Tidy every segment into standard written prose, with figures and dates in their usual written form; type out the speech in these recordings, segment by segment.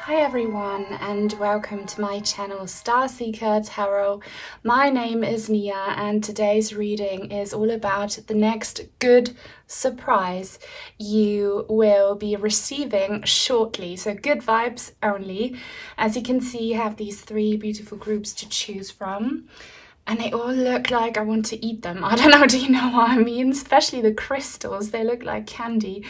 Hi everyone and welcome to my channel Starseeker Tarot. My name is Nia and today's reading is all about the next good surprise you will be receiving shortly. So good vibes only. As you can see, you have these three beautiful groups to choose from. And they all look like I want to eat them. I don't know, do you know what I mean? Especially the crystals, they look like candy.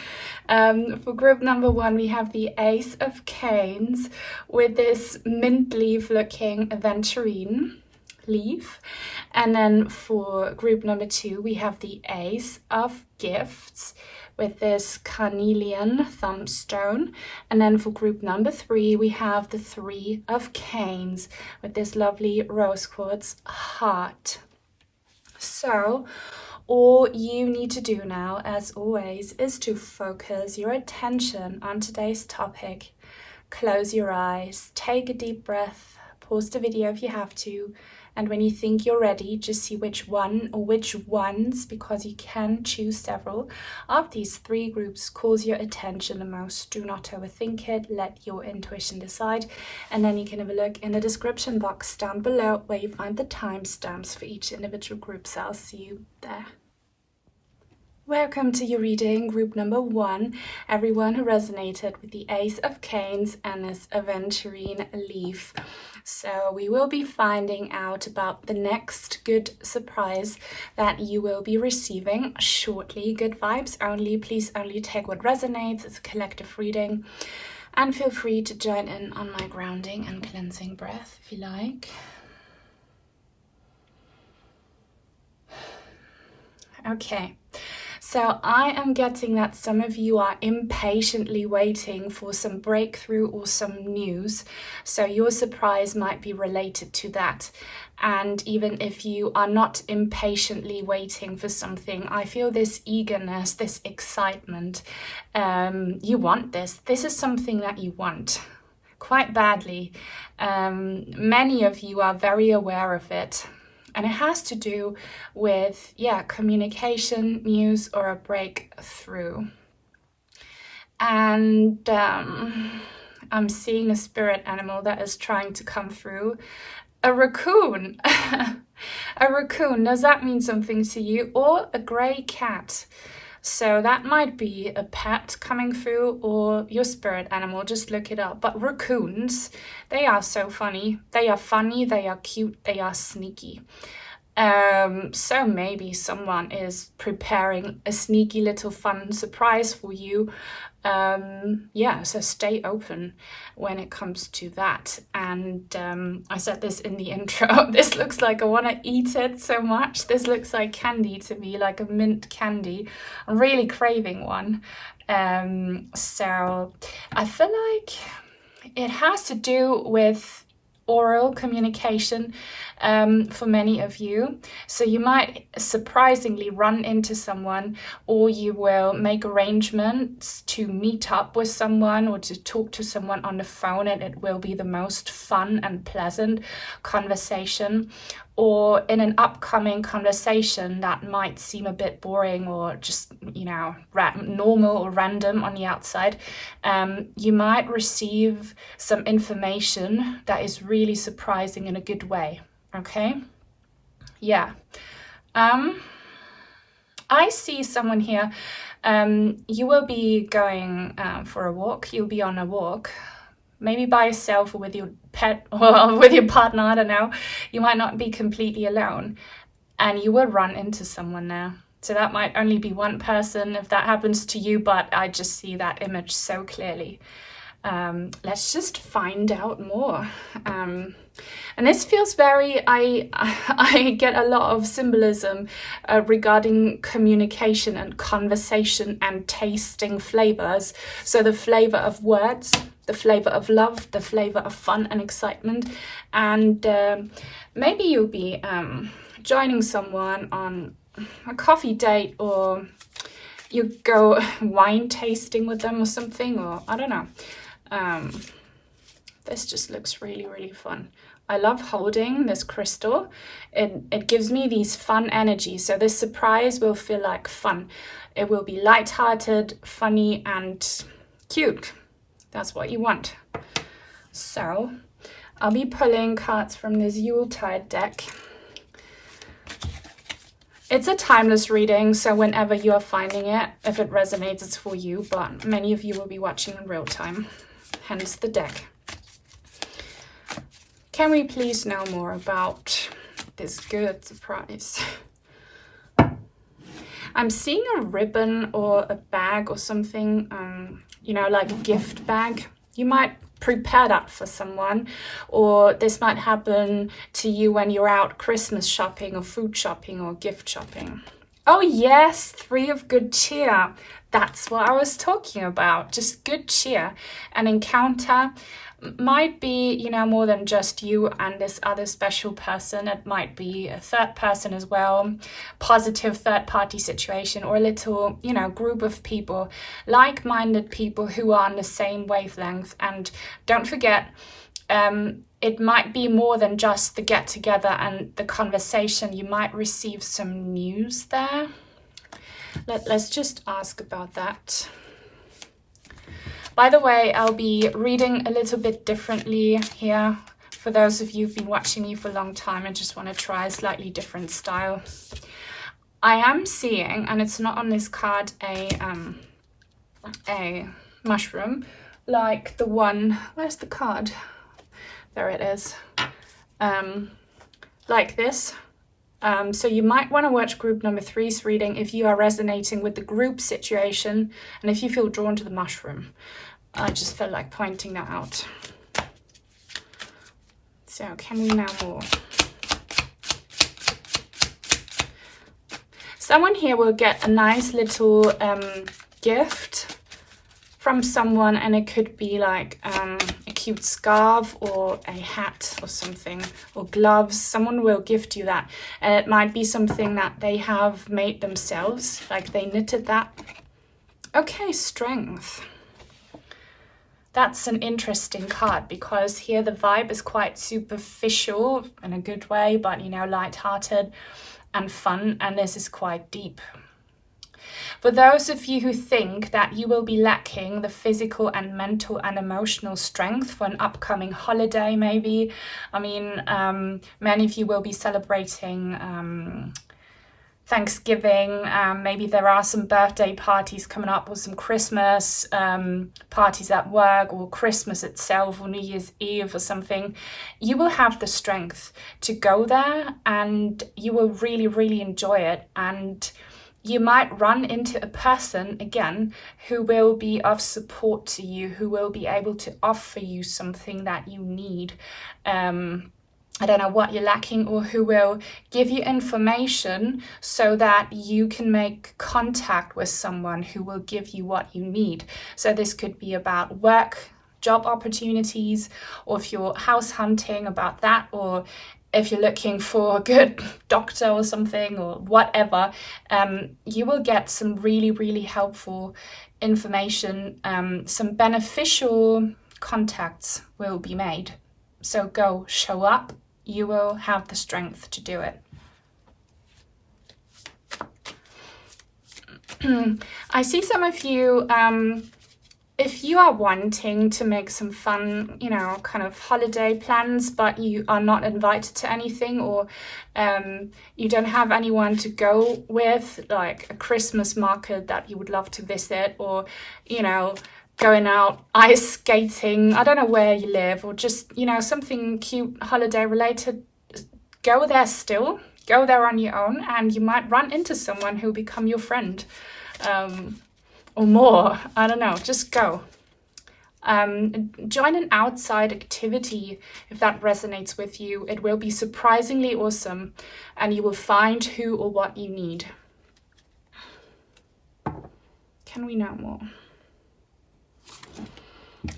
For group number one, we have the Ace of Canes with this mint leaf looking Aventurine leaf. And then for group number two, we have the Ace of Gifts with this Carnelian thumbstone. And then for group number three, we have the Three of Canes with this lovely rose quartz heart. So all you need to do now, as always, is to focus your attention on today's topic. Close your eyes, take a deep breath, pause the video if you have to, and when you think you're ready, just see which one or which ones, because you can choose several, of these three groups calls your attention the most. Do not overthink it, let your intuition decide, and then you can have a look in the description box down below where you find the timestamps for each individual group, so I'll see you there. Welcome to your reading, group number one, everyone who resonated with the Ace of Canes and this Aventurine leaf. So we will be finding out about the next good surprise that you will be receiving shortly. Good vibes only, please only take what resonates. It's a collective reading. And feel free to join in on my grounding and cleansing breath if you like. Okay. So I am getting that some of you are impatiently waiting for some breakthrough or some news. So your surprise might be related to that. And even if you are not impatiently waiting for something, I feel this eagerness, this excitement. You want this. This is something that you want quite badly. Many of you are very aware of it. And it has to do with, communication, news, or a breakthrough. And I'm seeing a spirit animal that is trying to come through. A raccoon. A raccoon, does that mean something to you? Or a grey cat. So that might be a pet coming through or your spirit animal, just look it up. But raccoons, they are so funny. They are funny, they are cute, they are sneaky. So maybe someone is preparing a sneaky little fun surprise for you. So stay open when it comes to that. And I said this in the intro, this looks like I want to eat it so much. This looks like candy to me, like a mint candy. I'm really craving one. So I feel like it has to do with oral communication for many of you. So you might surprisingly run into someone, or you will make arrangements to meet up with someone or to talk to someone on the phone, and it will be the most fun and pleasant conversation. Or in an upcoming conversation that might seem a bit boring or just, normal or random on the outside, you might receive some information that is really surprising in a good way, okay? Yeah. I see someone here. You will be going for a walk. You'll be on a walk. Maybe by yourself or with your pet or with your partner, I don't know. You might not be completely alone, and you will run into someone there. So that might only be one person if that happens to you, but I just see that image so clearly. Let's just find out more. And this feels very, I get a lot of symbolism regarding communication and conversation and tasting flavors. So the flavor of words, the flavor of love, the flavor of fun and excitement. And maybe you'll be joining someone on a coffee date, or you go wine tasting with them or something, or I don't know. This just looks really, really fun. I love holding this crystal. It gives me these fun energies. So this surprise will feel like fun. It will be lighthearted, funny, and cute. That's what you want. So I'll be pulling cards from this Yuletide deck. It's a timeless reading, so whenever you are finding it, if it resonates, it's for you, but many of you will be watching in real time, hence the deck. Can we please know more about this good surprise? I'm seeing a ribbon or a bag or something, you know, like a gift bag. You might prepare that for someone, or this might happen to you when you're out Christmas shopping or food shopping or gift shopping. Oh yes, 3 of good cheer. That's what I was talking about, just good cheer. An encounter might be, you know, more than just you and this other special person. It might be a third person as well, positive third party situation, or a little, you know, group of people, like-minded people who are on the same wavelength. And don't forget, it might be more than just the get together and the conversation. You might receive some news there. Let's just ask about that. By the way, I'll be reading a little bit differently here. For those of you who've been watching me for a long time and just want to try a slightly different style. I am seeing, and it's not on this card, a mushroom, like the one, where's the card? There it is. Like this. So you might want to watch group number 3's reading if you are resonating with the group situation and if you feel drawn to the mushroom. I just felt like pointing that out. So can we know more? Someone here will get a nice little gift from someone, and it could be like a cute scarf or a hat or something, or gloves. Someone will gift you that, and it might be something that they have made themselves, like they knitted that. Okay, strength. That's an interesting card because here the vibe is quite superficial in a good way, but you know, light-hearted and fun, and this is quite deep. For those of you who think that you will be lacking the physical and mental and emotional strength for an upcoming holiday, maybe, I mean, many of you will be celebrating Thanksgiving, maybe there are some birthday parties coming up, or some Christmas parties at work, or Christmas itself, or New Year's Eve or something. You will have the strength to go there, and you will really, really enjoy it. And you might run into a person, again, who will be of support to you, who will be able to offer you something that you need. I don't know what you're lacking, or who will give you information so that you can make contact with someone who will give you what you need. So this could be about work, job opportunities, or if you're house hunting, about that, or if you're looking for a good doctor or something, or whatever, you will get some really, really helpful information. Some beneficial contacts will be made. So go, show up. You will have the strength to do it. I see some of you, if you are wanting to make some fun, you know, kind of holiday plans, but you are not invited to anything, or you don't have anyone to go with, like a Christmas market that you would love to visit, or, you know, going out ice skating, I don't know where you live, or just, you know, something cute holiday related, go there still. Go there on your own, and you might run into someone who'll become your friend, or more. I don't know, just go. Join an outside activity if that resonates with you. It will be surprisingly awesome, and you will find who or what you need. Can we know more?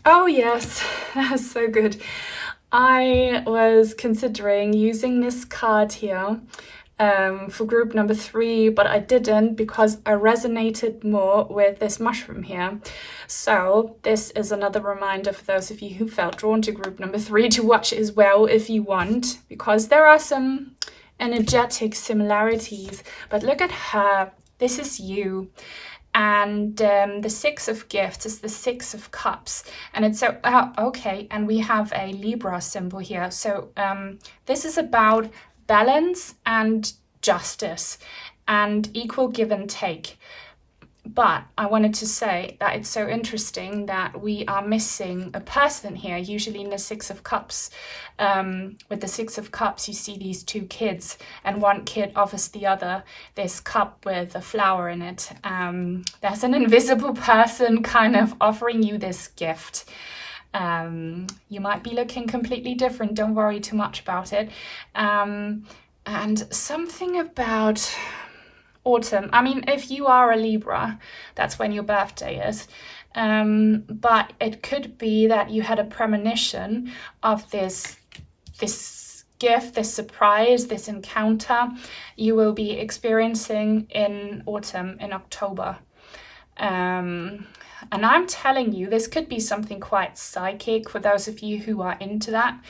Oh yes, that's so good. I was considering using this card here for group number 3, but I didn't because I resonated more with this mushroom here. So this is another reminder for those of you who felt drawn to group number 3 to watch it as well if you want, because there are some energetic similarities. But look at her. This is you. And the Six of Gifts is the Six of Cups. And it's so, okay, and we have a Libra symbol here. So this is about balance and justice and equal give and take. But I wanted to say that it's so interesting that we are missing a person here. Usually in the Six of Cups, with the Six of Cups, you see these two kids, and one kid offers the other this cup with a flower in it. There's an invisible person kind of offering you this gift. You might be looking completely different. Don't worry too much about it. And something about autumn. I mean, if you are a Libra, that's when your birthday is. But it could be that you had a premonition of this gift, this surprise, this encounter you will be experiencing in autumn, in October. And I'm telling you, this could be something quite psychic for those of you who are into that.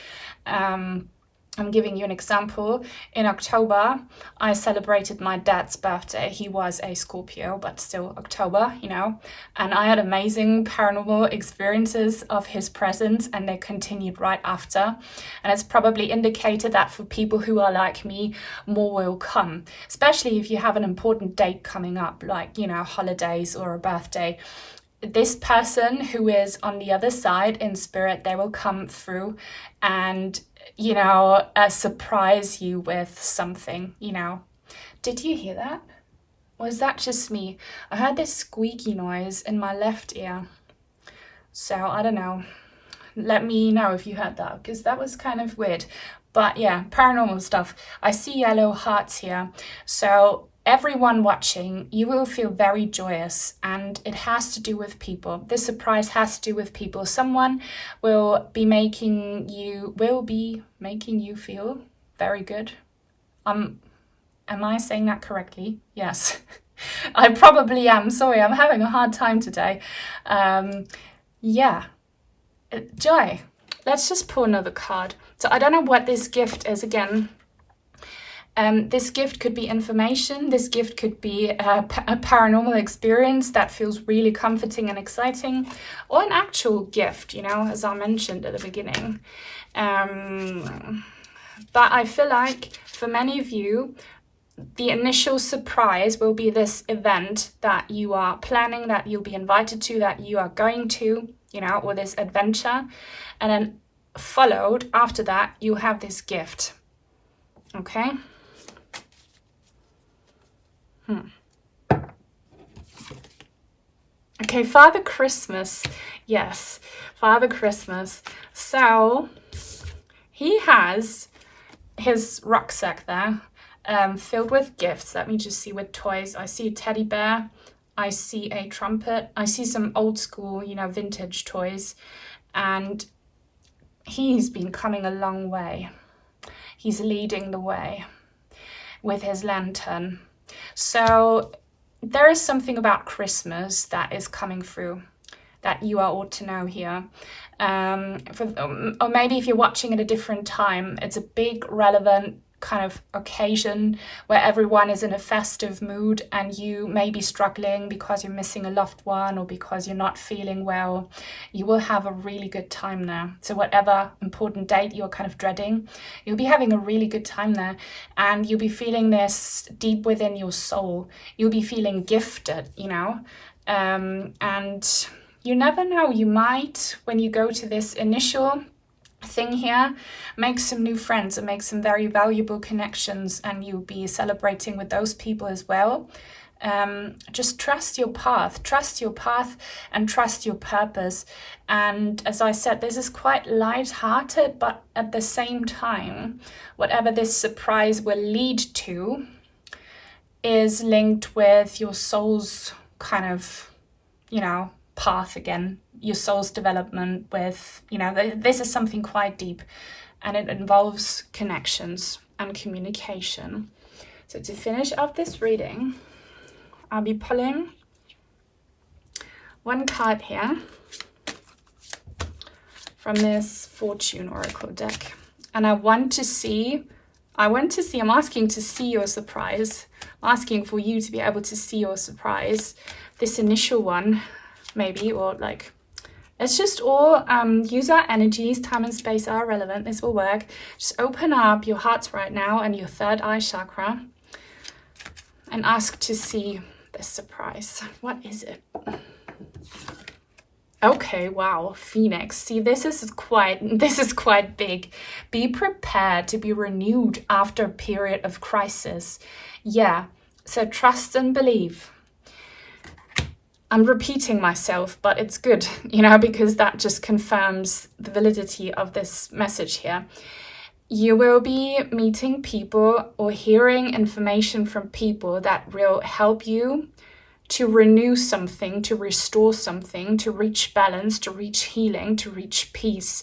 I'm giving you an example. In October, I celebrated my dad's birthday. He was a Scorpio, but still October, you know. And I had amazing paranormal experiences of his presence, and they continued right after. And it's probably indicated that for people who are like me, more will come, especially if you have an important date coming up, like, you know, holidays or a birthday. This person who is on the other side in spirit, they will come through and, you know, surprise you with something, you know. Did you hear that? Or is that just me? I heard this squeaky noise in my left ear. So I don't know. Let me know if you heard that, because that was kind of weird. But yeah, paranormal stuff. I see yellow hearts here. So everyone watching, you will feel very joyous, and it has to do with people. This surprise has to do with people. Someone will be making you feel very good. Am I saying that correctly? Yes. I probably am. Sorry, I'm having a hard time today. Yeah. Joy. Let's just pull another card. So I don't know what this gift is again. This gift could be information. This gift could be a paranormal experience that feels really comforting and exciting, or an actual gift, you know, as I mentioned at the beginning. But I feel like for many of you, the initial surprise will be this event that you are planning, that you'll be invited to, that you are going to, you know, or this adventure. And then followed after that, you have this gift. Okay? Okay, Father Christmas. Yes, Father Christmas. So he has his rucksack there, filled with gifts. Let me just see, with toys. I see a teddy bear. I see a trumpet. I see some old school, you know, vintage toys. And he's been coming a long way. He's leading the way with his lantern. So there is something about Christmas that is coming through that you are ought to know here. Or maybe if you're watching at a different time, it's a big, relevant kind of occasion where everyone is in a festive mood, and you may be struggling because you're missing a loved one or because you're not feeling well. You will have a really good time there. So whatever important date you're kind of dreading, you'll be having a really good time there, and you'll be feeling this deep within your soul. You'll be feeling gifted, you know, and you never know, you might, when you go to this initial thing here, make some new friends and make some very valuable connections, and you'll be celebrating with those people as well. Just trust your path and trust your purpose. And as I said, this is quite light-hearted, but at the same time, whatever this surprise will lead to is linked with your soul's kind of, you know, path again, your soul's development with, you know, this is something quite deep, and it involves connections and communication. So to finish off this reading, I'll be pulling one card here from this Fortune Oracle deck, and I'm asking to see your surprise. I'm asking for you to be able to see your surprise. This initial one, maybe, or like, let's just all use our energies. Time and space are relevant. This will work. Just open up your hearts right now and your third eye chakra and ask to see this surprise. What is it? Okay, wow, Phoenix. See, this is quite big. Be prepared to be renewed after a period of crisis. Yeah, so trust and believe. I'm repeating myself, but it's good, because that just confirms the validity of this message here. You will be meeting people or hearing information from people that will help you to renew something, to restore something, to reach balance, to reach healing, to reach peace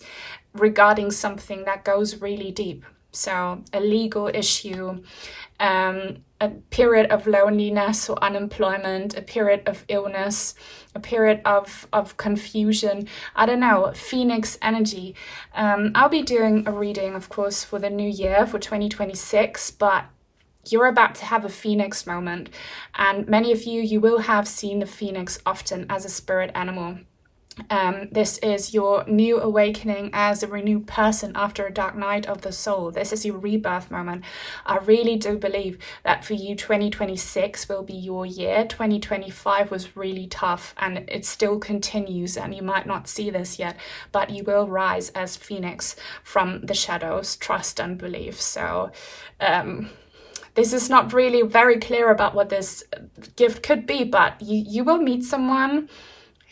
regarding something that goes really deep. So a legal issue, a period of loneliness or unemployment, a period of illness, a period of confusion. I don't know, Phoenix energy. I'll be doing a reading, of course, for the new year, for 2026, but you're about to have a Phoenix moment. And many of you will have seen the Phoenix often as a spirit animal. This is your new awakening as a renewed person after a dark night of the soul. This is your rebirth moment. I really do believe that for you, 2026 will be your year. 2025 was really tough and it still continues, and you might not see this yet, but you will rise as Phoenix from the shadows. Trust and believe. So this is not really very clear about what this gift could be, but you will meet someone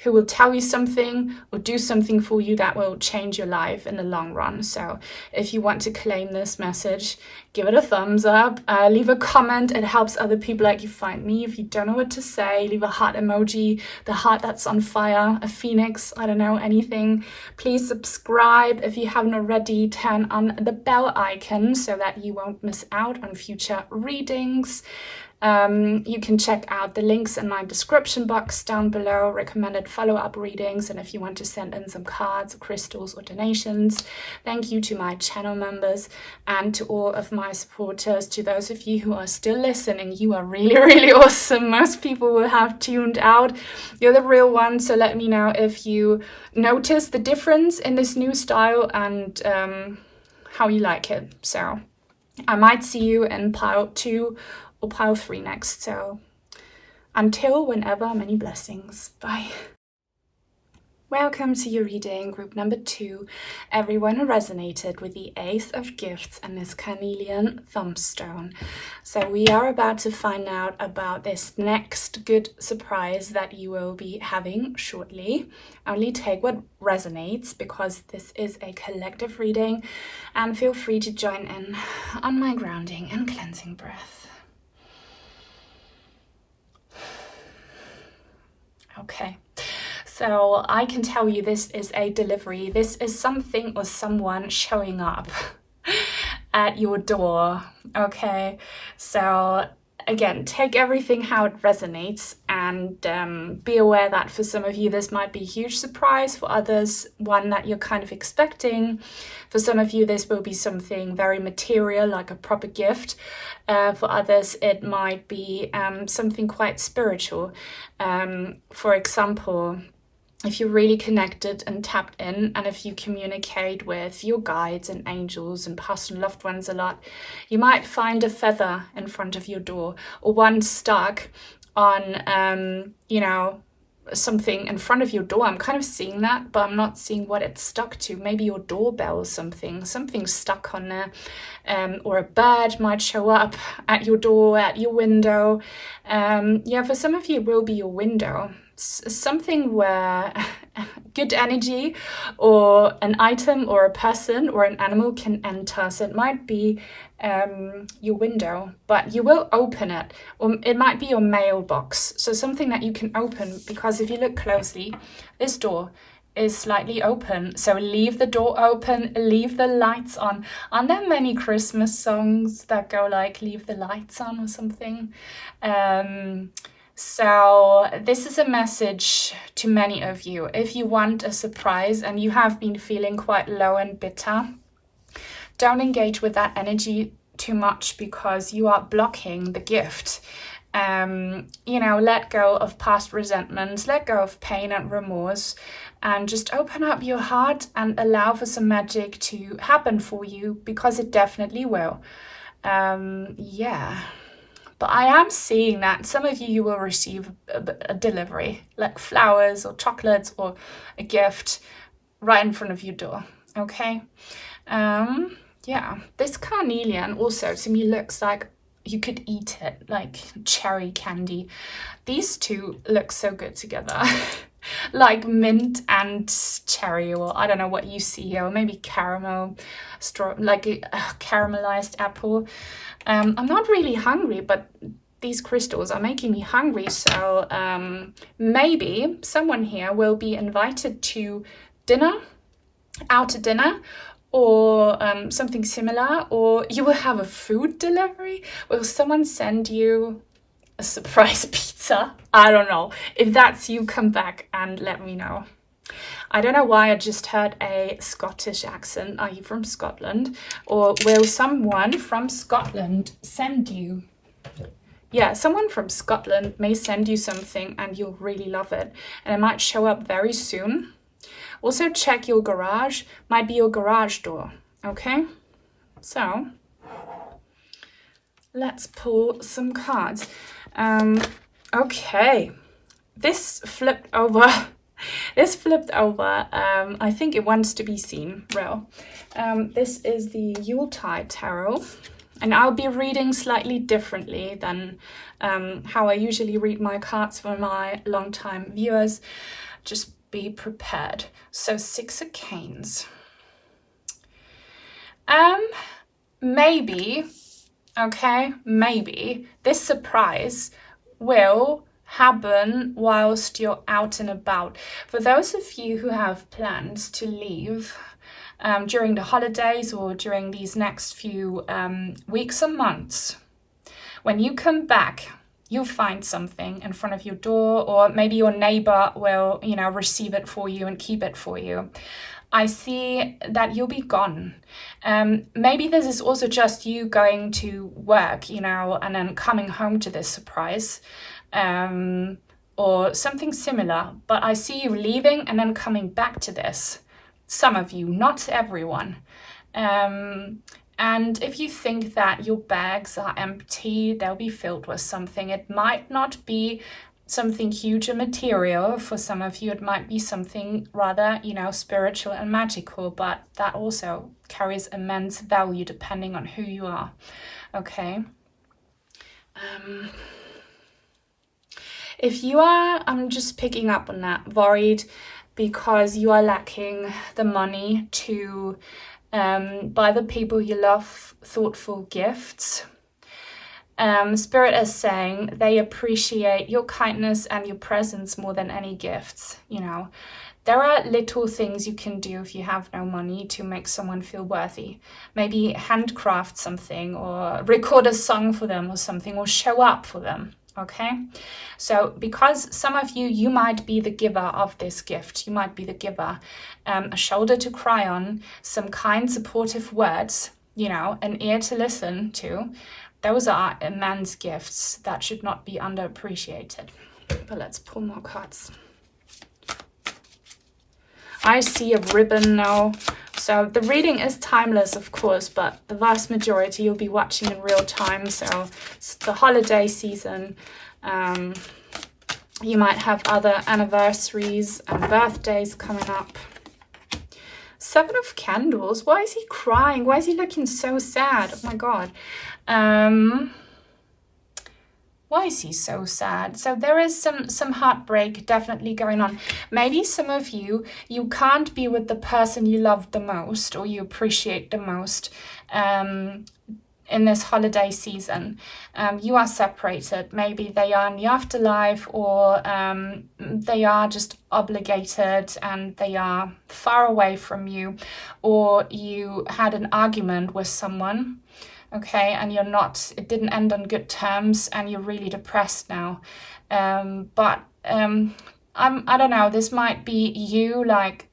who will tell you something or do something for you that will change your life in the long run. So if you want to claim this message, give it a thumbs up, leave a comment. It helps other people like you find me. If you don't know what to say, leave a heart emoji, the heart that's on fire, a phoenix, I don't know, anything. Please subscribe if you haven't already. Turn on the bell icon so that you won't miss out on future readings. You can check out the links in my description box down below, recommended follow-up readings, and if you want to send in some cards, crystals, or donations. Thank you to my channel members and to all of my supporters. To those of you who are still listening, you are really, really awesome. Most people will have tuned out. You're the real one, so let me know if you notice the difference in this new style and how you like it. So I might see you in pile 2 or pile 3 next. So until whenever, many blessings. Bye. Welcome to your reading, group number 2. Everyone who resonated with the Ace of Gifts and this Carnelian thumbstone. So we are about to find out about this next good surprise that you will be having shortly. Only take what resonates because this is a collective reading, and feel free to join in on my grounding and cleansing breath. Okay, so I can tell you this is a delivery. This is something or someone showing up at your door. Okay, so again, take everything how it resonates, and be aware that for some of you this might be a huge surprise, for others one that you're kind of expecting. For some of you this will be something very material, like a proper gift. For others it might be something quite spiritual. For example, if you're really connected and tapped in, and if you communicate with your guides and angels and past and loved ones a lot, you might find a feather in front of your door, or one stuck on, something in front of your door. I'm kind of seeing that, but I'm not seeing what it's stuck to. Maybe your doorbell or something stuck on there. Or a bird might show up at your door, at your window. For some of you it will be your window. Something where good energy or an item or a person or an animal can enter. So it might be your window, but you will open it, or it might be your mailbox. So something that you can open, because if you look closely, this door is slightly open. So leave the door open, leave the lights on. Aren't there many Christmas songs that go like leave the lights on or something? So this is a message to many of you. If you want a surprise and you have been feeling quite low and bitter, don't engage with that energy too much because you are blocking the gift. You know, let go of past resentments, let go of pain and remorse, and just open up your heart and allow for some magic to happen for you, because it definitely will. Yeah. But I am seeing that some of you will receive a delivery, like flowers or chocolates or a gift right in front of your door, okay? Yeah, this carnelian also to me looks like you could eat it, like cherry candy. These two look so good together. Like mint and cherry, or I don't know what you see here, or maybe caramel, like a caramelized apple. I'm not really hungry, but these crystals are making me hungry, so maybe someone here will be invited to dinner, out to dinner, or something similar, or you will have a food delivery. Will someone send you a surprise pizza? I don't know. If that's you, come back and let me know. I don't know why I just heard a Scottish accent. Are you from Scotland? Or will someone from Scotland send you? Yeah, someone from Scotland may send you something and you'll really love it. And it might show up very soon. Also check your garage. Might be your garage door. Okay? So, let's pull some cards. Okay. This flipped over. I think it wants to be seen. Well, this is the Yuletide Tarot, and I'll be reading slightly differently than how I usually read my cards for my long-time viewers. Just be prepared. So 6 of Canes. Maybe this surprise will happen whilst you're out and about. For those of you who have plans to leave during the holidays or during these next few weeks or months, when you come back, you'll find something in front of your door, or maybe your neighbor will, you know, receive it for you and keep it for you. I see that you'll be gone. Maybe this is also just you going to work, you know, and then coming home to this surprise, or something similar. But I see you leaving and then coming back to this. Some of you, not everyone. And if you think that your bags are empty, they'll be filled with something. It might not be something huge and material. For some of you, it might be something rather, you know, spiritual and magical, but that also carries immense value depending on who you are. Okay. If you are, I'm just picking up on that, worried because you are lacking the money to buy the people you love thoughtful gifts. Spirit is saying they appreciate your kindness and your presence more than any gifts. You know, there are little things you can do if you have no money to make someone feel worthy. Maybe handcraft something, or record a song for them or something, or show up for them. Okay, so because some of you might be the giver of this gift, you might be the giver, a shoulder to cry on, some kind supportive words, you know, an ear to listen to. Those are immense gifts that should not be underappreciated. But let's pull more cards. I see a ribbon now. So the reading is timeless, of course, but the vast majority you'll be watching in real time. So it's the holiday season. You might have other anniversaries and birthdays coming up. 7 of Candles. Why is he crying? Why is he looking so sad? Oh my God. Why is he so sad? So there is some heartbreak definitely going on. Maybe some of you can't be with the person you love the most or you appreciate the most in this holiday season. You are separated. Maybe they are in the afterlife, or they are just obligated and they are far away from you, or you had an argument with someone. Okay, and it didn't end on good terms and you're really depressed now. I don't know, this might be you, like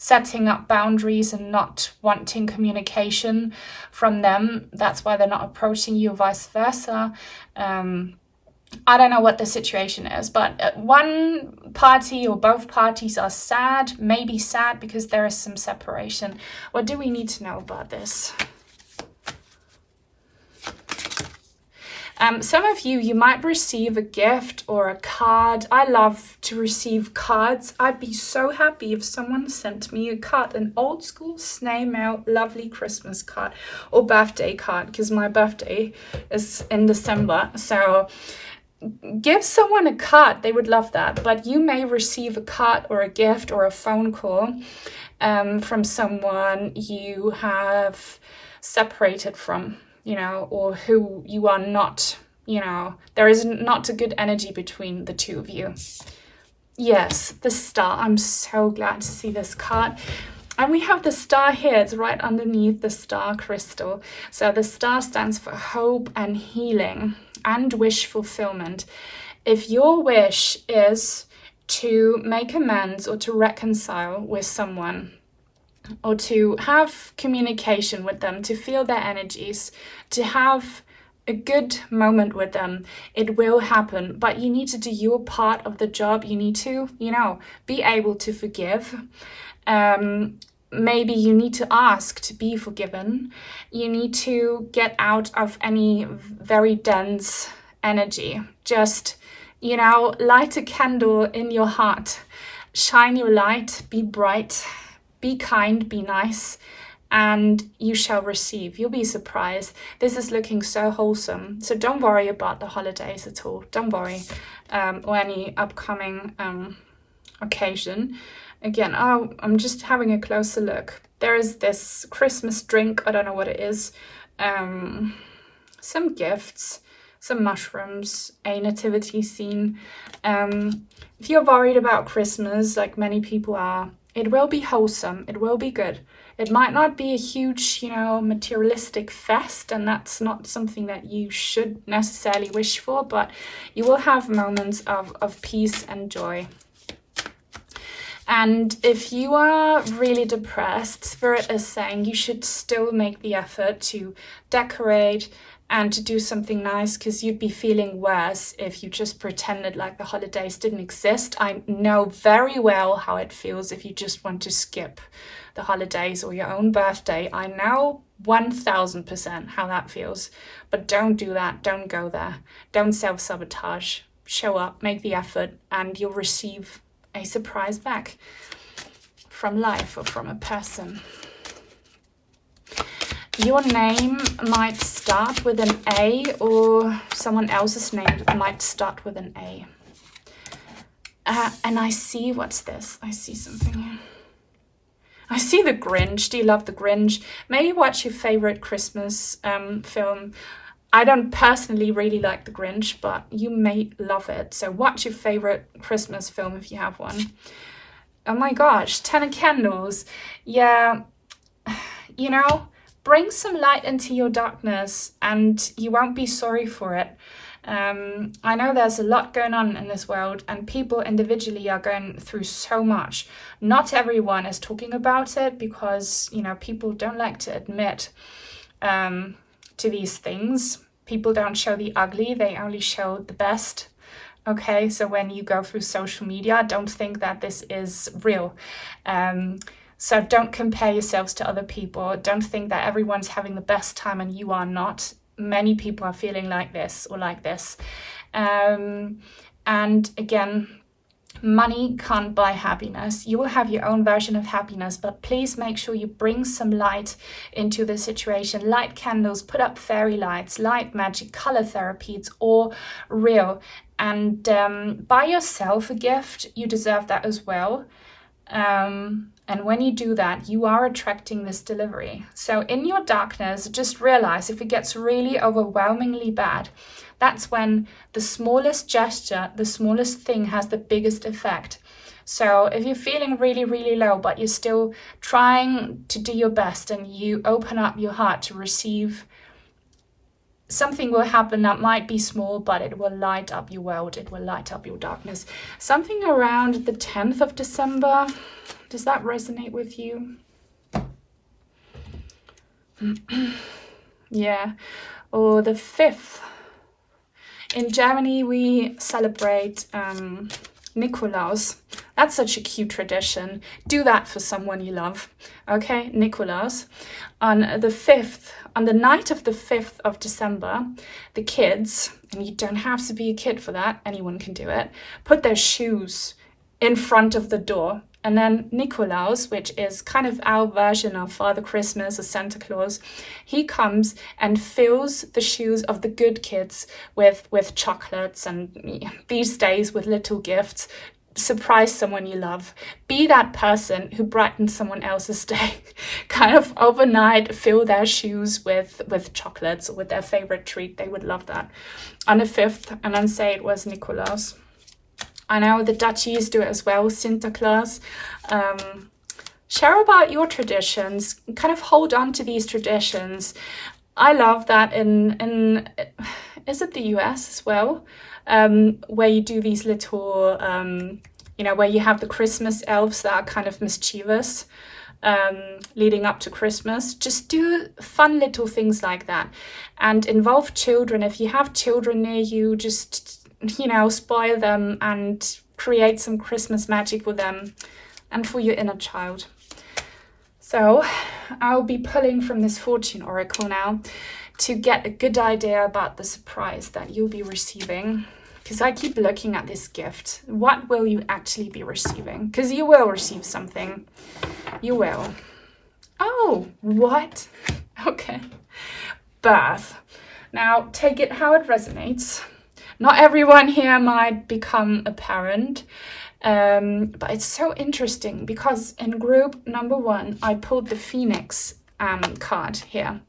setting up boundaries and not wanting communication from them. That's why they're not approaching you, vice versa. I don't know what the situation is, but one party or both parties are sad, maybe sad because there is some separation. What do we need to know about this? Some of you might receive a gift or a card. I love to receive cards. I'd be so happy if someone sent me a card, an old school snail mail, lovely Christmas card or birthday card, because my birthday is in December. So give someone a card, they would love that. But you may receive a card or a gift or a phone call from someone you have separated from, you know, or who you are not, you know, there is not a good energy between the two of you. Yes, the star. I'm so glad to see this card. And we have the star here. It's right underneath the star crystal. So the star stands for hope and healing and wish fulfillment. If your wish is to make amends or to reconcile with someone, or to have communication with them, to feel their energies, to have a good moment with them, it will happen. But you need to do your part of the job. You need to, you know, be able to forgive. Maybe you need to ask to be forgiven. You need to get out of any very dense energy. Just, you know, light a candle in your heart. Shine your light, be bright. Be kind, be nice, and you shall receive. You'll be surprised. This is looking so wholesome. So don't worry about the holidays at all. Don't worry. Or any upcoming occasion. Again, I'm just having a closer look. There is this Christmas drink. I don't know what it is. Some gifts, some mushrooms, a nativity scene. If you're worried about Christmas, like many people are, it will be wholesome. It will be good. It might not be a huge, you know, materialistic fest, and that's not something that you should necessarily wish for, but you will have moments of peace and joy. And if you are really depressed, Spirit is saying you should still make the effort to decorate and to do something nice, because you'd be feeling worse if you just pretended like the holidays didn't exist. I know very well how it feels if you just want to skip the holidays or your own birthday. I know 1000% how that feels, but don't do that. Don't go there. Don't self-sabotage. Show up, make the effort, and you'll receive a surprise back from life or from a person. Your name might start with an A, or someone else's name might start with an A. And I see, what's this? I see something here. I see The Grinch. Do you love The Grinch? Maybe watch your favorite Christmas film. I don't personally really like The Grinch, but you may love it. So watch your favorite Christmas film if you have one. Oh my gosh, 10 of Candles. Yeah, you know, bring some light into your darkness and you won't be sorry for it. I know there's a lot going on in this world and people individually are going through so much. Not everyone is talking about it because, you know, people don't like to admit to these things. People don't show the ugly, they only show the best. Okay, so when you go through social media, don't think that this is real. So don't compare yourselves to other people. Don't think that everyone's having the best time and you are not. Many people are feeling like this or like this. And again, money can't buy happiness. You will have your own version of happiness, but please make sure you bring some light into the situation. Light candles, put up fairy lights, light magic, color therapy, it's all real. And buy yourself a gift. You deserve that as well. And when you do that, you are attracting this delivery. So in your darkness, just realize if it gets really overwhelmingly bad, that's when the smallest gesture, the smallest thing has the biggest effect. So if you're feeling really, really low, but you're still trying to do your best and you open up your heart to receive, something will happen that might be small, but it will light up your world. It will light up your darkness. Something around the 10th of December. Does that resonate with you? Yeah. Or the 5th. In Germany, we celebrate Nikolaus. That's such a cute tradition. Do that for someone you love. Okay, Nikolaus. On the 5th, on the night of the 5th of December, the kids, and you don't have to be a kid for that, anyone can do it, put their shoes in front of the door. And then Nikolaus, which is kind of our version of Father Christmas or Santa Claus, he comes and fills the shoes of the good kids with chocolates, and these days with little gifts. Surprise someone you love. Be that person who brightens someone else's day. Kind of overnight fill their shoes with chocolates or with their favorite treat. They would love that. On the 5th, and then say it was Nikolaus. I know the Dutchies do it as well, Sinterklaas. Share about your traditions. Kind of hold on to these traditions. I love that in is it the US as well? Where you do these little, where you have the Christmas elves that are kind of mischievous, leading up to Christmas. Just do fun little things like that and involve children. If you have children near you, just, spoil them and create some Christmas magic for them and for your inner child. So I'll be pulling from this fortune oracle now to get a good idea about the surprise that you'll be receiving. Because I keep looking at this gift. What will you actually be receiving? Because you will receive something. You will. Oh, what? Okay. Birth. Now, take it how it resonates. Not everyone here might become a parent. But it's so interesting because in group number 1, I pulled the Phoenix card here.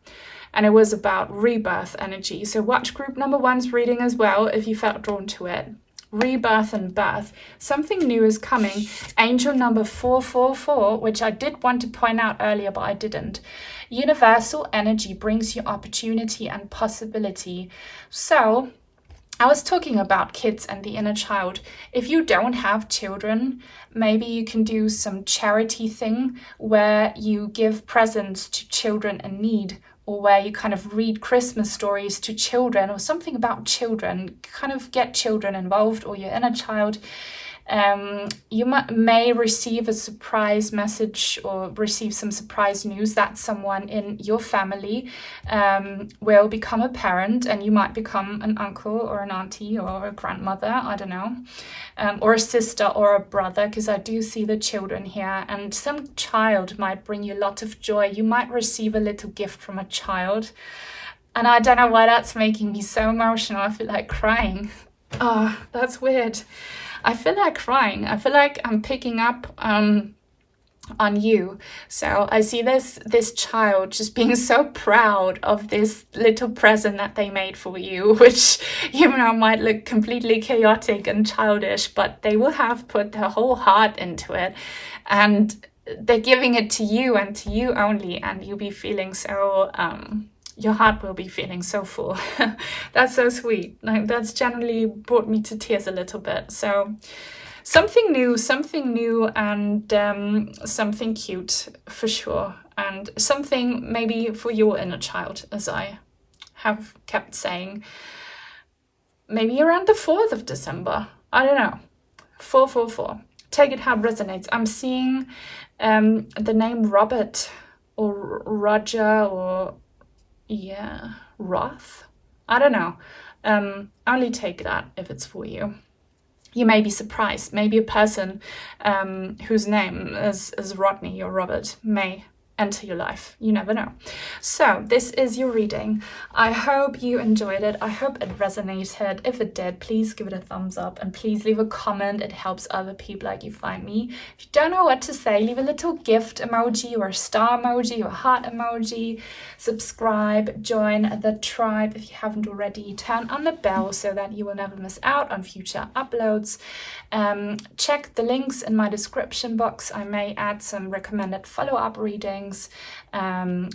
And it was about rebirth energy. So watch group number 1's reading as well if you felt drawn to it. Rebirth and birth. Something new is coming. Angel number 444, which I did want to point out earlier, but I didn't. Universal energy brings you opportunity and possibility. So I was talking about kids and the inner child. If you don't have children, maybe you can do some charity thing where you give presents to children in need, or where you kind of read Christmas stories to children or something about children, kind of get children involved or your inner child. You may receive a surprise message or receive some surprise news that someone in your family will become a parent, and you might become an uncle or an auntie or a grandmother, I don't know, or a sister or a brother, because I do see the children here, and some child might bring you a lot of joy. You might receive a little gift from a child, and I don't know why that's making me so emotional. I feel like crying. Oh, that's weird. I feel like crying. I feel like I'm picking up on you. So I see this child just being so proud of this little present that they made for you, which, might look completely chaotic and childish, but they will have put their whole heart into it. And they're giving it to you and to you only, and you'll be feeling so... your heart will be feeling so full. That's so sweet. Like, that's generally brought me to tears a little bit. So something new and something cute for sure. And something maybe for your inner child, as I have kept saying. Maybe around the 4th of December. I don't know. 444. Take it how it resonates. I'm seeing the name Robert or Roger or... yeah, Roth? I don't know. Only take that if it's for you. You may be surprised. Maybe a person whose name is Rodney or Robert may enter your life. You never know. So this is your reading. I hope you enjoyed it. I hope it resonated. If it did, please give it a thumbs up and please leave a comment. It helps other people like you find me. If you don't know what to say, leave a little gift emoji or a star emoji or a heart emoji. Subscribe, join the tribe if you haven't already. Turn on the bell so that you will never miss out on future uploads. Check the links in my description box. I may add some recommended follow-up readings readings,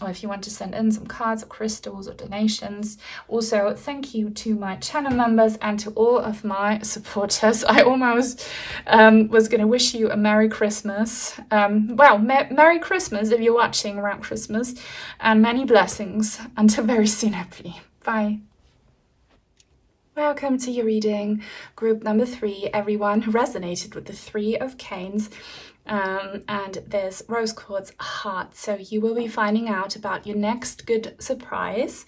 or if you want to send in some cards or crystals or donations. Also, thank you to my channel members and to all of my supporters. I almost was going to wish you a Merry Christmas. Well, Merry Christmas if you're watching around Christmas, and many blessings. Until very soon, hopefully. Bye. Welcome to your reading, group number 3, everyone who resonated with the 3 of Canes. And there's rose quartz heart. So you will be finding out about your next good surprise.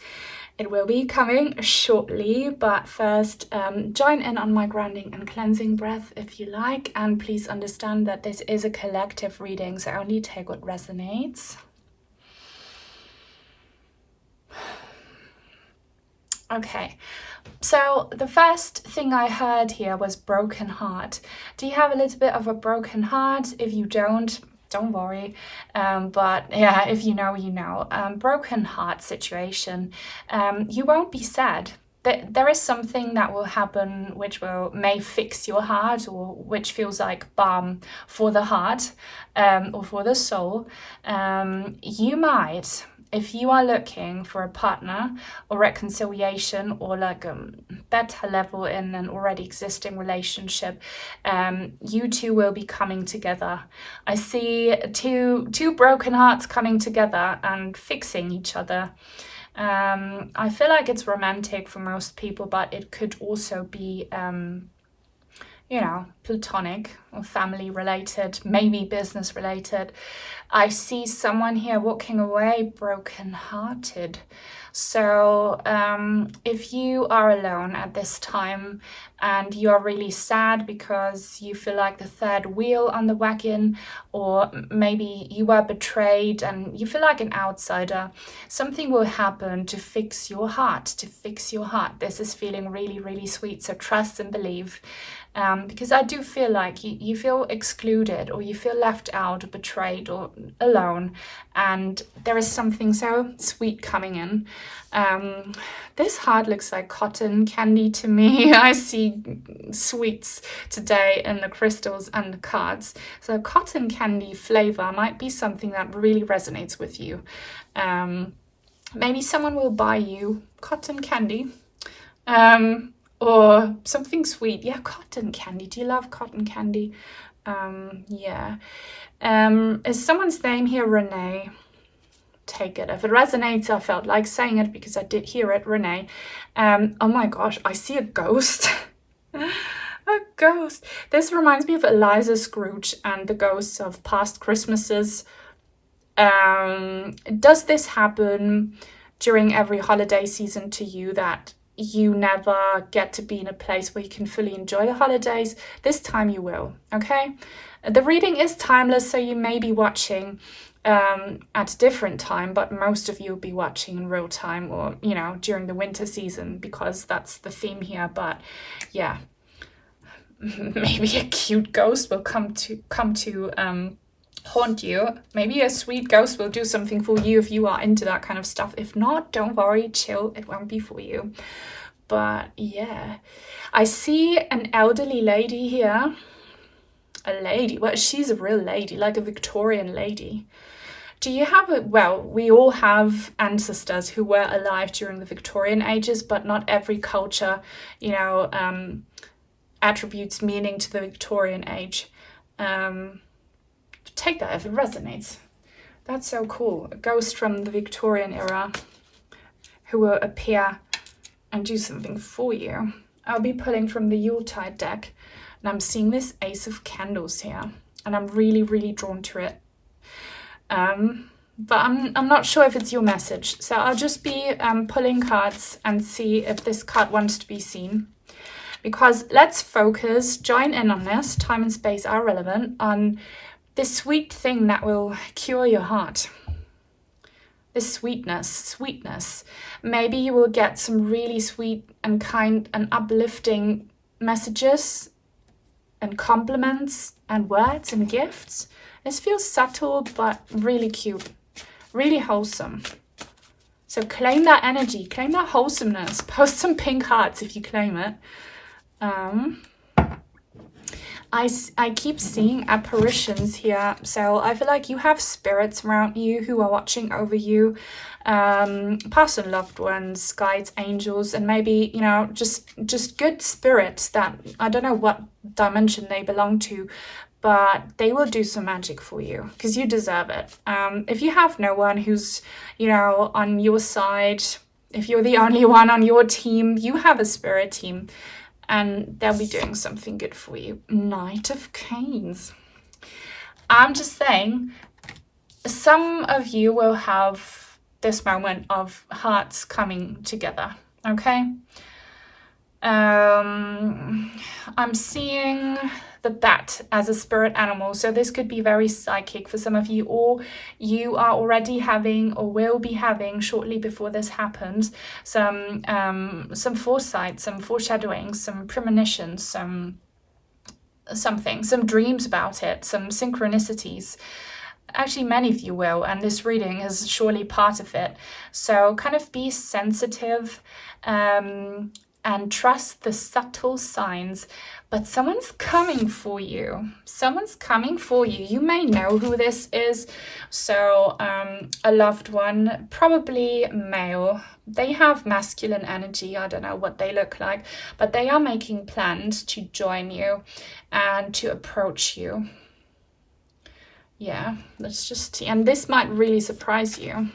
It will be coming shortly, but first join in on my grounding and cleansing breath if you like. And please understand that this is a collective reading, so only take what resonates. Okay, so the first thing I heard here was broken heart. Do you have a little bit of a broken heart? If you don't worry. But yeah, if you know, you know. Broken heart situation. You won't be sad. There is something that will happen which may fix your heart, or which feels like balm for the heart, or for the soul. You might, if you are looking for a partner or reconciliation, or like a better level in an already existing relationship, you two will be coming together. I see two broken hearts coming together and fixing each other. I feel like it's romantic for most people, but it could also be you know, platonic or family related, maybe business related. I see someone here walking away broken hearted. So if you are alone at this time and you are really sad because you feel like the third wheel on the wagon, or maybe you were betrayed and you feel like an outsider, something will happen to fix your heart, This is feeling really, really sweet. So trust and believe. Because I do feel like you feel excluded, or you feel left out, or betrayed, or alone, and there is something so sweet coming in. This heart looks like cotton candy to me. I see sweets today in the crystals and the cards. So cotton candy flavor might be something that really resonates with you. Maybe someone will buy you cotton candy. Or something sweet. Yeah, cotton candy. Do you love cotton candy? Yeah. Is someone's name here Renee? Take it. If it resonates, I felt like saying it because I did hear it, Renee. Oh my gosh, I see a ghost. A ghost. This reminds me of Eliza Scrooge and the ghosts of past Christmases. Does this happen during every holiday season to you, that you never get to be in a place where you can fully enjoy the holidays? This time you will, okay? The reading is timeless, so you may be watching at a different time, but most of you will be watching in real time, or, you know, during the winter season, because that's the theme here. But yeah, maybe a cute ghost will come to haunt you. Maybe a sweet ghost will do something for you if you are into that kind of stuff. If not, don't worry, chill, it won't be for you. But yeah, I see an elderly lady here. A lady, well, she's a real lady, like a Victorian lady. Do you have well, we all have ancestors who were alive during the Victorian ages, but not every culture, you know, attributes meaning to the Victorian age. Take that if it resonates. That's so cool. A ghost from the Victorian era who will appear and do something for you. I'll be pulling from the Yuletide deck, and I'm seeing this Ace of Candles here, and I'm really, really drawn to it. But I'm not sure if it's your message, so I'll just be pulling cards and see if this card wants to be seen. Because let's focus, join in on this, time and space are relevant, on this sweet thing that will cure your heart. This sweetness. Maybe you will get some really sweet and kind and uplifting messages and compliments and words and gifts. This feels subtle but really cute, really wholesome. So claim that energy, claim that wholesomeness. Post some pink hearts if you claim it. I keep seeing apparitions here, so I feel like you have spirits around you who are watching over you, past and loved ones, guides, angels, and maybe, you know, just good spirits that I don't know what dimension they belong to, but they will do some magic for you because you deserve it. If you have no one who's, you know, on your side, if you're the only one on your team, you have a spirit team. And they'll be doing something good for you. Knight of Canes. I'm just saying, some of you will have this moment of hearts coming together, okay? I'm seeing the bat as a spirit animal, so this could be very psychic for some of you, or you are already having or will be having shortly before this happens some foresight, some foreshadowing, some premonitions, some dreams about it, some synchronicities. Actually, many of you will, and this reading is surely part of it. So kind of be sensitive and trust the subtle signs, but someone's coming for you. Someone's coming for you. You may know who this is. So a loved one, probably male. They have masculine energy. I don't know what they look like, but they are making plans to join you and to approach you. Yeah, let's just see. And this might really surprise you.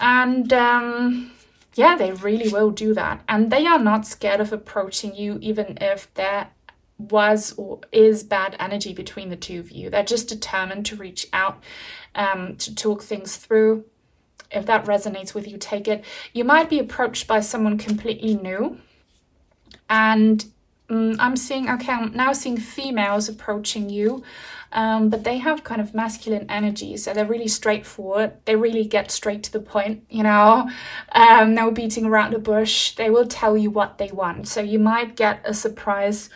And yeah, they really will do that. And they are not scared of approaching you, even if there was or is bad energy between the two of you. They're just determined to reach out, to talk things through. If that resonates with you, take it. You might be approached by someone completely new. And I'm now seeing females approaching you. But they have kind of masculine energy, so they're really straightforward. They really get straight to the point, you know, no beating around the bush. They will tell you what they want. So you might get a surprise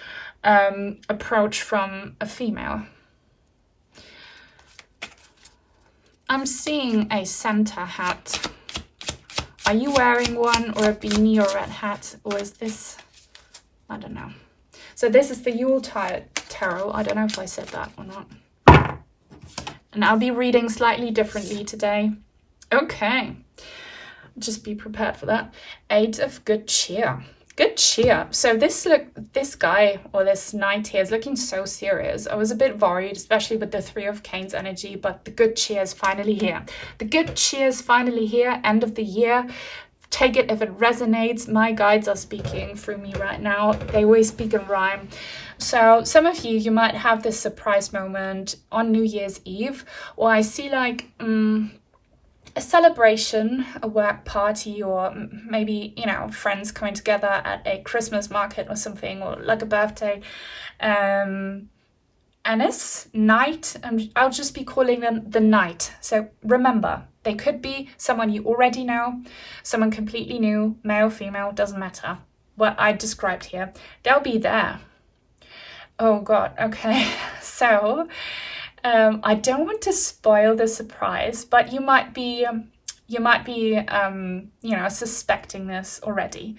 approach from a female. I'm seeing a Santa hat. Are you wearing one, or a beanie or a red hat, or is this, I don't know. So this is the Yuletide Tarot. I don't know if I said that or not. And I'll be reading slightly differently today. Okay. Just be prepared for that. 8 of Good Cheer. Good cheer. So this guy or this knight here is looking so serious. I was a bit worried, especially with the 3 of Canes energy, but the good cheer is finally here. The good cheer is finally here. End of the year. Take it if it resonates. My guides are speaking through me right now. They always speak in rhyme. So some of you might have this surprise moment on New Year's Eve, or I see like a celebration, a work party, or maybe, you know, friends coming together at a Christmas market or something, or like a birthday. And this night, I'll just be calling them the night. So remember, they could be someone you already know, someone completely new, male, female, doesn't matter. What I described here, they'll be there. Oh God, okay. So I don't want to spoil the surprise, but you might be, you know, suspecting this already.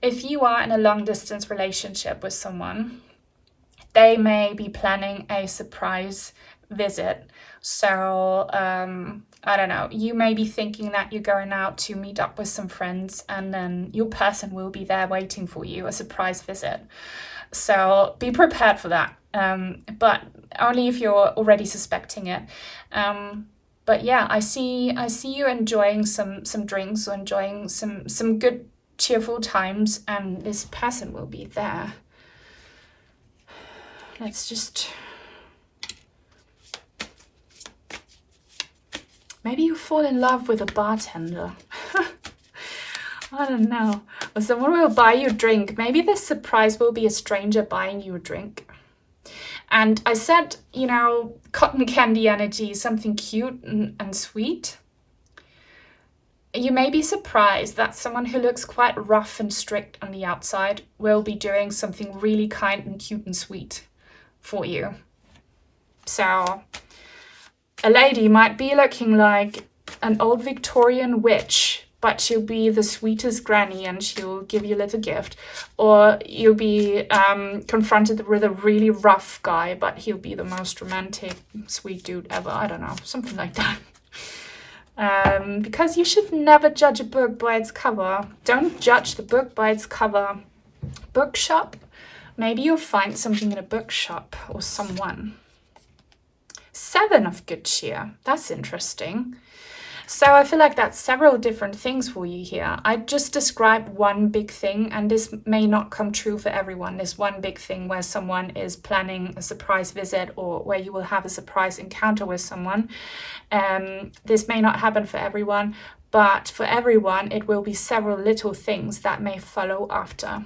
If you are in a long distance relationship with someone, they may be planning a surprise visit. So, I don't know, you may be thinking that you're going out to meet up with some friends, and then your person will be there waiting for you, a surprise visit. So be prepared for that, but only if you're already suspecting it. But yeah, I see you enjoying some drinks, or enjoying some good cheerful times, and this person will be there. Let's just... Maybe you fall in love with a bartender. I don't know. Or someone will buy you a drink. Maybe this surprise will be a stranger buying you a drink. And I said, you know, cotton candy energy, something cute and sweet. You may be surprised that someone who looks quite rough and strict on the outside will be doing something really kind and cute and sweet for you. So a lady might be looking like an old Victorian witch, but she'll be the sweetest granny and she'll give you a little gift. Or you'll be confronted with a really rough guy, but he'll be the most romantic, sweet dude ever. I don't know, something like that. Because you should never judge a book by its cover. Don't judge the book by its cover. Bookshop. Maybe you'll find something in a bookshop or someone. 7 of good cheer. That's interesting. So I feel like that's several different things for you here. I just described one big thing, and this may not come true for everyone. This one big thing where someone is planning a surprise visit or where you will have a surprise encounter with someone. This may not happen for everyone, but for everyone, it will be several little things that may follow after.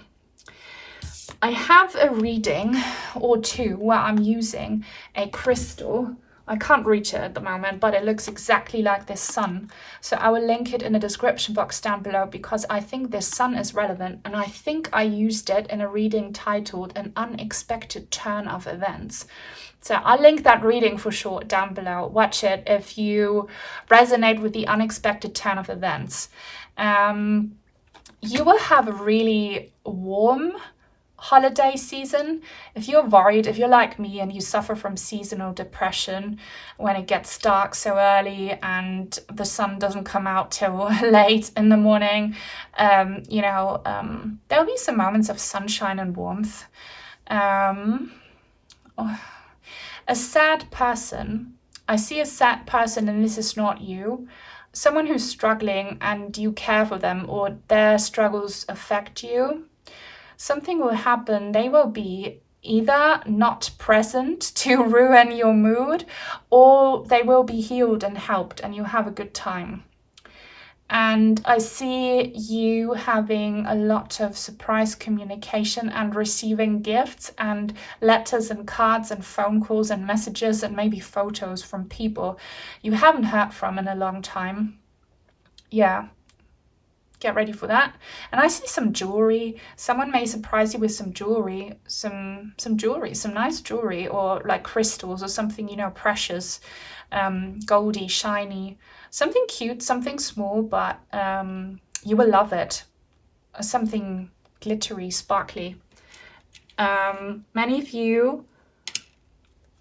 I have a reading or two where I'm using a crystal. I can't reach it at the moment, but it looks exactly like this sun. So I will link it in the description box down below because I think this sun is relevant, and I think I used it in a reading titled An Unexpected Turn of Events. So I'll link that reading for sure down below. Watch it if you resonate with the unexpected turn of events. You will have a really warm holiday season. If you're worried, if you're like me and you suffer from seasonal depression when it gets dark so early and the sun doesn't come out till late in the morning, there'll be some moments of sunshine and warmth. A sad person. I see a sad person, and this is not you. Someone who's struggling and you care for them, or their struggles affect you. Something will happen. They will be either not present to ruin your mood, or they will be healed and helped and you have a good time. And I see you having a lot of surprise communication and receiving gifts and letters and cards and phone calls and messages and maybe photos from people you haven't heard from in a long time. Yeah. Get ready for that. And I see some jewelry. Someone may surprise you with some jewelry, some nice jewelry, or like crystals or something, precious, goldy, shiny, something cute, something small, but you will love it. Something glittery, sparkly. Many of you,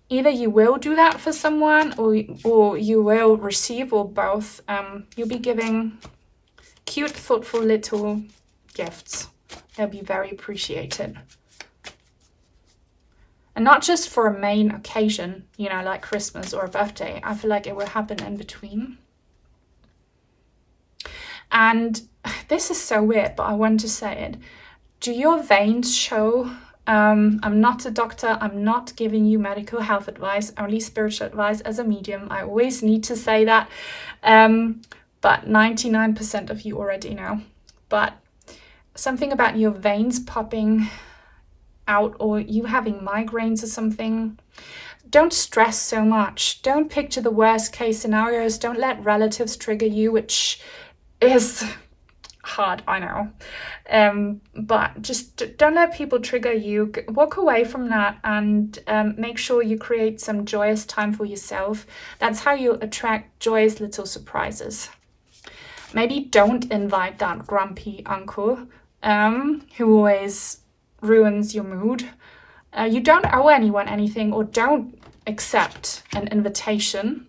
either you will do that for someone or you will receive, or both. You'll be giving cute, thoughtful little gifts. They'll be very appreciated. And not just for a main occasion, like Christmas or a birthday. I feel like it will happen in between. And this is so weird, but I want to say it. Do your veins show? I'm not a doctor. I'm not giving you medical health advice, only spiritual advice as a medium. I always need to say that. But 99% of you already know. But something about your veins popping out, or you having migraines or something. Don't stress so much. Don't picture the worst case scenarios. Don't let relatives trigger you, which is hard, I know. But just don't let people trigger you. Walk away from that and make sure you create some joyous time for yourself. That's how you'll attract joyous little surprises. Maybe don't invite that grumpy uncle who always ruins your mood. You don't owe anyone anything, or don't accept an invitation,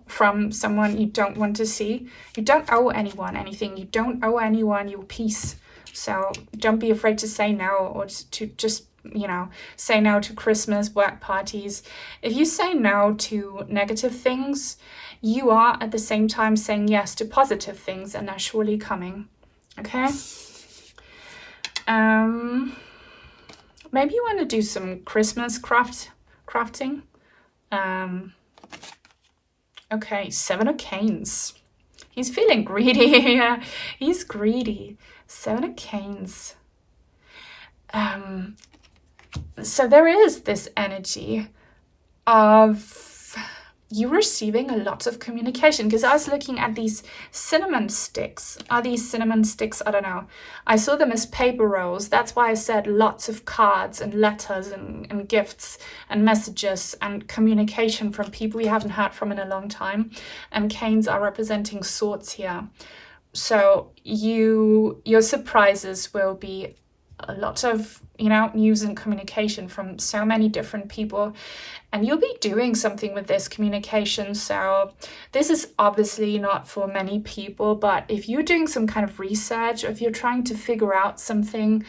from someone you don't want to see. You don't owe anyone anything. You don't owe anyone your peace. So don't be afraid to say no, or to just, say no to Christmas, work parties. If you say no to negative things, you are at the same time saying yes to positive things, and they're surely coming. Okay? Maybe you want to do some Christmas crafting. Okay, 7 of Canes. He's feeling greedy. Yeah, he's greedy. 7 of Canes. So there is this energy of you're receiving a lot of communication, because I was looking at these cinnamon sticks. Are these cinnamon sticks? I don't know. I saw them as paper rolls. That's why I said lots of cards and letters and gifts and messages and communication from people we haven't heard from in a long time. And canes are representing swords here. So your surprises will be a lot of, news and communication from so many different people, and you'll be doing something with this communication. So this is obviously not for many people, but if you're doing some kind of research, or if you're trying to figure out something,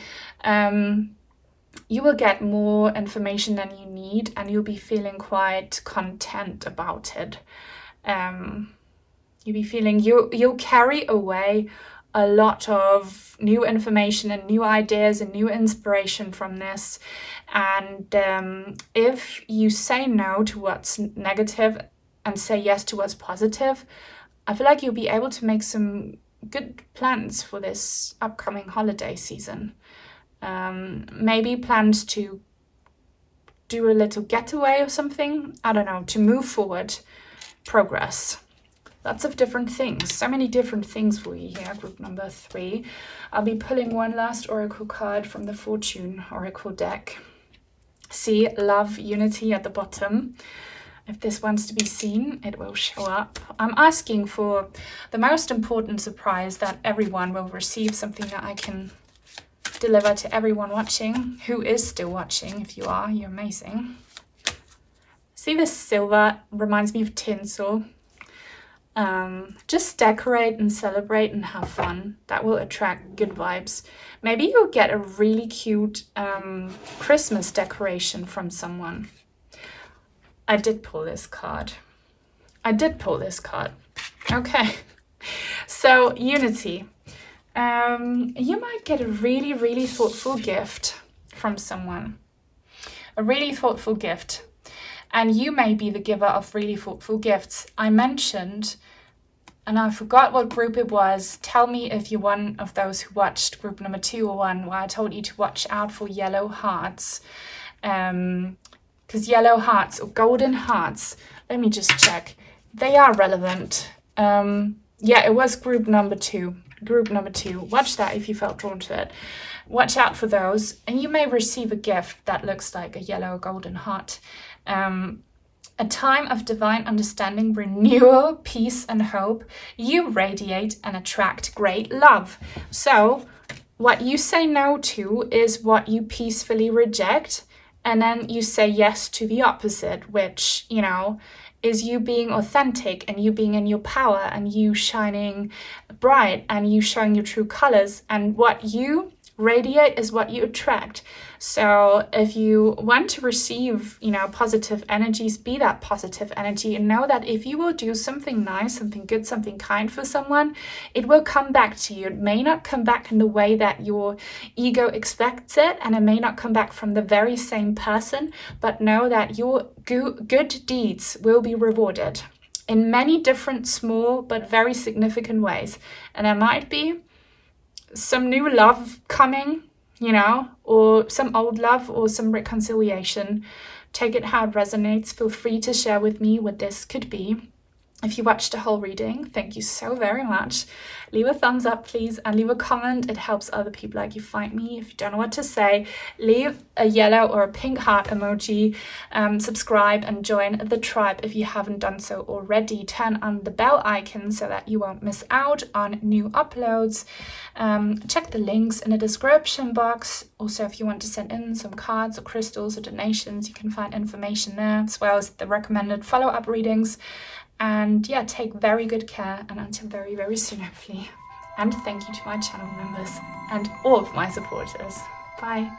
you will get more information than you need, and you'll be feeling quite content about it. You'll be feeling you'll carry away a lot of new information and new ideas and new inspiration from this. And if you say no to what's negative and say yes to what's positive, I feel like you'll be able to make some good plans for this upcoming holiday season. Maybe plans to do a little getaway or something. I don't know, to move forward, progress. Lots of different things, so many different things for you here, group number 3. I'll be pulling one last oracle card from the Fortune Oracle deck. See love, unity at the bottom. If this wants to be seen, it will show up. I'm asking for the most important surprise that everyone will receive, something that I can deliver to everyone watching, who is still watching. If you are, you're amazing. See this silver? Reminds me of tinsel. Just decorate and celebrate and have fun. That will attract good vibes. Maybe you'll get a really cute Christmas decoration from someone. I did pull this card. Okay. So, unity. You might get a really, really thoughtful gift from someone. A really thoughtful gift. And you may be the giver of really thoughtful gifts. I mentioned, and I forgot what group it was. Tell me if you're one of those who watched group number 2 or 1, where I told you to watch out for yellow hearts. Because yellow hearts or golden hearts, let me just check. They are relevant. Yeah, it was group number 2. Watch that if you felt drawn to it. Watch out for those. And you may receive a gift that looks like a yellow golden heart. A time of divine understanding, renewal, peace, and hope. You radiate and attract great love. So what you say no to is what you peacefully reject. And then you say yes to the opposite, which, is you being authentic and you being in your power and you shining bright and you showing your true colors. And what you radiate is what you attract. So if you want to receive, positive energies, be that positive energy, and know that if you will do something nice, something good, something kind for someone, it will come back to you. It may not come back in the way that your ego expects it, and it may not come back from the very same person, but know that your good deeds will be rewarded in many different small but very significant ways. And there might be some new love coming, or some old love or some reconciliation. Take it how it resonates. Feel free to share with me what this could be. If you watched the whole reading, thank you so very much. Leave a thumbs up, please, and leave a comment. It helps other people like you find me. If you don't know what to say, leave a yellow or a pink heart emoji. Subscribe and join the tribe if you haven't done so already. Turn on the bell icon so that you won't miss out on new uploads. Check the links in the description box. Also, if you want to send in some cards or crystals or donations, you can find information there, as well as the recommended follow-up readings. And yeah, take very good care, and until very, very soon, hopefully. And thank you to my channel members and all of my supporters. Bye.